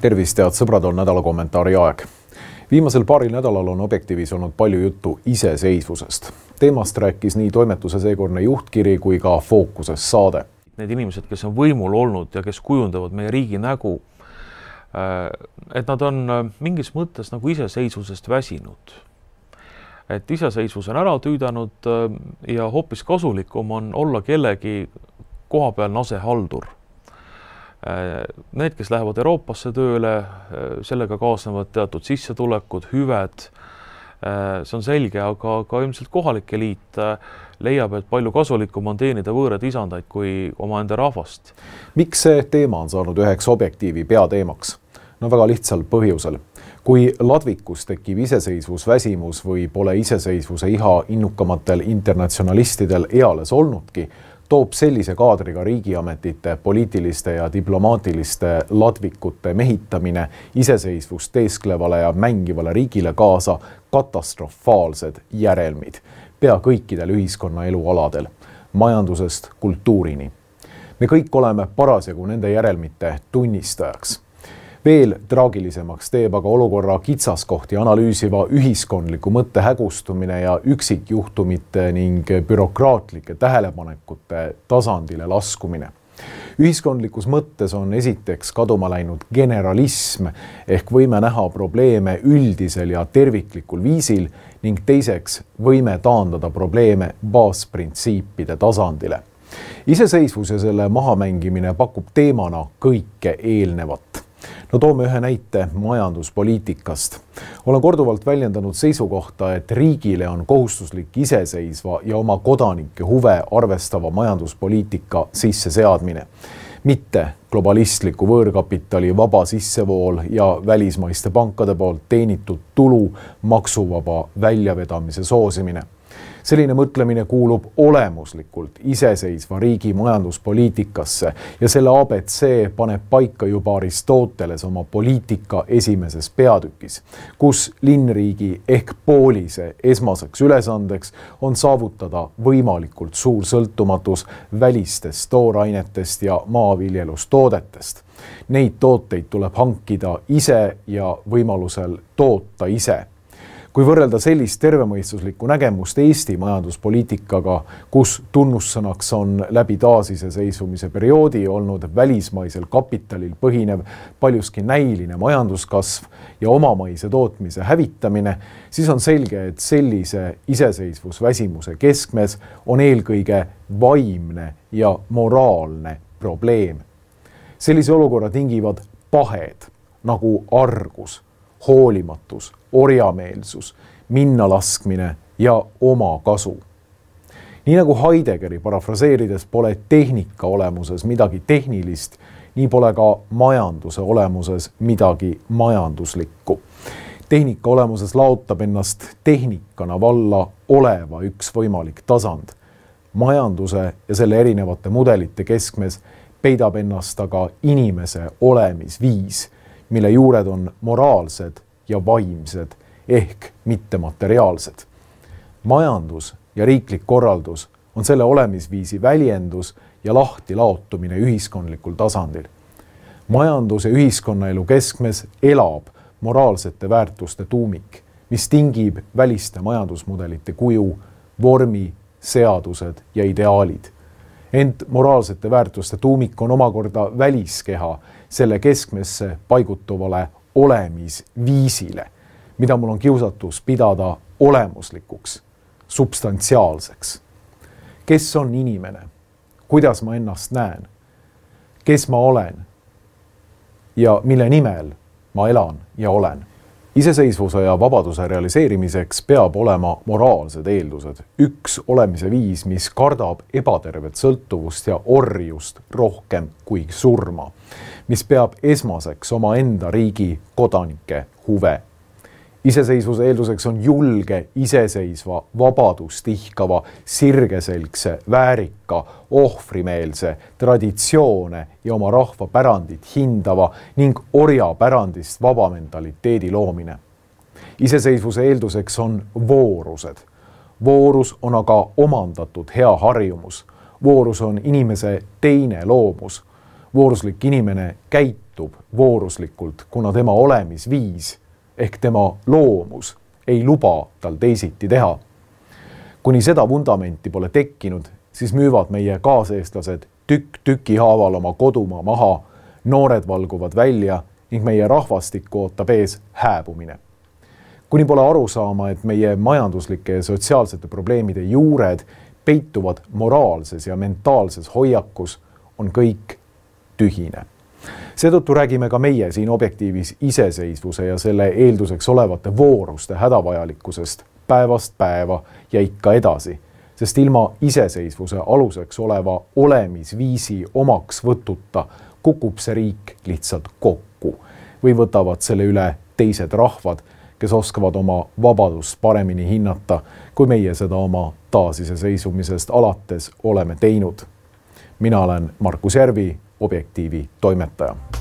Tervist, head sõbrad, on nädala kommentaari aeg. Viimasel paaril nädalal on Objektiivis olnud palju juttu iseseisvusest. Teemast rääkis nii toimetuse seekordne juhtkiri kui ka Fookuses saade. Need inimesed, kes on võimul olnud ja kes kujundavad meie riigi nägu, et nad on mingis mõttes nagu iseseisvusest väsinud. Et iseseisvus on ära tüüdanud ja hoopis kasulikum on olla kellegi kohapealne asehaldur. Need, kes lähevad Euroopasse tööle, sellega kaasnevad teatud sissetulekud, hüved, see on selge, aga ka ilmselt kohalik eliit leiab, et palju kasulikum on teenida võõrad isandaid kui omaenda rahvast. Miks see teema on saanud üheks Objektiivi peateemaks? No väga lihtsal põhjusel. Kui ladvikus tekib iseseisvusväsimus või pole iseseisvuse iha innukamatel internatsionalistidel eales olnudki, toob sellise kaadriga riigiametite, poliitiliste ja diplomaatiliste ladvikute mehitamine iseseisvust teesklevale ja mängivale riigile kaasa katastrofaalsed järelmid pea kõikidel ühiskonna elualadel, majandusest kultuurini. Me kõik oleme parasjagu nende järelmite tunnistajaks. Veel traagilisemaks teeb aga olukorra kitsaskohti analüüsiva ühiskondliku mõtte hägustumine ja üksikjuhtumite ning bürokraatlike tähelepanekute tasandile laskumine. Ühiskondlikus mõttes on esiteks kaduma läinud generalism ehk võime näha probleeme üldisel ja terviklikul viisil ning teiseks võime taandada probleeme baasprintsiipide tasandile. Iseseisvus ja selle mahamängimine pakub teemana kõike eelnevat. No toome ühe näite majanduspoliitikast. Olen korduvalt väljendanud seisukohta, et riigile on kohustuslik iseseisva ja oma kodanike huve arvestava majanduspoliitika sisseseadmine. Mitte globalistliku võõrkapitali vaba sissevool ja välismaiste pankade poolt teenitud tulu maksuvaba väljavedamise soosimine. Selline mõtlemine kuulub olemuslikult iseseisva riigi majanduspoliitikasse ja selle ABC paneb paika juba Aristoteles oma poliitika esimeses peatükis, kus linnriigi ehk poolise esmaseks ülesandeks on saavutada võimalikult suur sõltumatus välistest toorainetest ja maaviljelustoodetest. Neid tooteid tuleb hankida ise ja võimalusel toota ise. Kui võrrelda sellist tervemõistuslikku nägemust Eesti majanduspoliitikaga, kus tunnussõnaks on läbi taasiseseisvumise perioodi olnud välismaisel kapitalil põhinev paljuski näiline majanduskasv ja omamaise tootmise hävitamine, siis on selge, et sellise iseseisvusväsimuse keskmes on eelkõige vaimne ja moraalne probleem. Sellise olukorra tingivad pahed nagu argus, hoolimatus, orjameelsus, minnalaskmine ja oma kasu. Nii nagu Heideggeri parafraseerides pole tehnika olemuses midagi tehnilist, nii pole ka majanduse olemuses midagi majanduslikku. Tehnika olemuses laotab ennast tehnikana valla oleva üks võimalik tasand. Majanduse ja selle erinevate mudelite keskmes peidab ennast aga inimese olemisviis, mille juured on moraalsed ja vaimsed ehk mittemateriaalsed. Majandus ja riiklik korraldus on selle olemisviisi väljendus ja lahti laotumine ühiskondlikul tasandil. Majandus ja ühiskonnaelu keskmes elab moraalsete väärtuste tuumik, mis tingib väliste majandusmudelite kuju, vormi, seadused ja ideaalid. Ent moraalsete väärtuste tuumik on omakorda väliskeha selle keskmesse paigutuvale olemisviisile, mida mul on kiusatus pidada olemuslikuks, substantsiaalseks. Kes on inimene? Kuidas ma ennast näen? Kes ma olen? Ja mille nimel ma elan ja olen? Iseseisvuse ja vabaduse realiseerimiseks peab olema moraalsed eeldused. Üks olemise viis, mis kardab ebatervet sõltuvust ja orjust rohkem kui surma, mis peab esmaseks oma enda riigi kodanike huve. Iseseisvuse eelduseks on julge, iseseisva, vabadust ihkava, sirgeselgse, väärika, ohvrimeelse, traditsioone ja oma rahva pärandit hindava ning orjapärandist vaba mentaliteedi loomine. Iseseisvuse eelduseks on voorused. Voorus on aga omandatud hea harjumus. Voorus on inimese teine loomus. Vooruslik inimene käitub vooruslikult, kuna tema olemisviis ehk tema loomus ei luba tal teisiti teha. Kuni seda vundamenti pole tekkinud, siis müüvad meie kaaseestlased tükk tüki haaval oma kodumaa maha, noored valguvad välja ning meie rahvastikku ootab ees hääbumine. Kuni pole aru saama, et meie majanduslike ja sotsiaalsete probleemide juured peituvad moraalses ja mentaalses hoiakus, on kõik tühine. Seetõttu räägime ka meie siin Objektiivis iseseisvuse ja selle eelduseks olevate vooruste hädavajalikkusest päevast päeva ja ikka edasi, sest ilma iseseisvuse aluseks oleva olemisviisi omaks võtuta kukub see riik lihtsalt kokku või võtavad selle üle teised rahvad, kes oskavad oma vabadust paremini hinnata, kui meie seda oma taasiseseisvumisest alates oleme teinud. Mina olen Markus Järvi, Objektiivi toimetaja.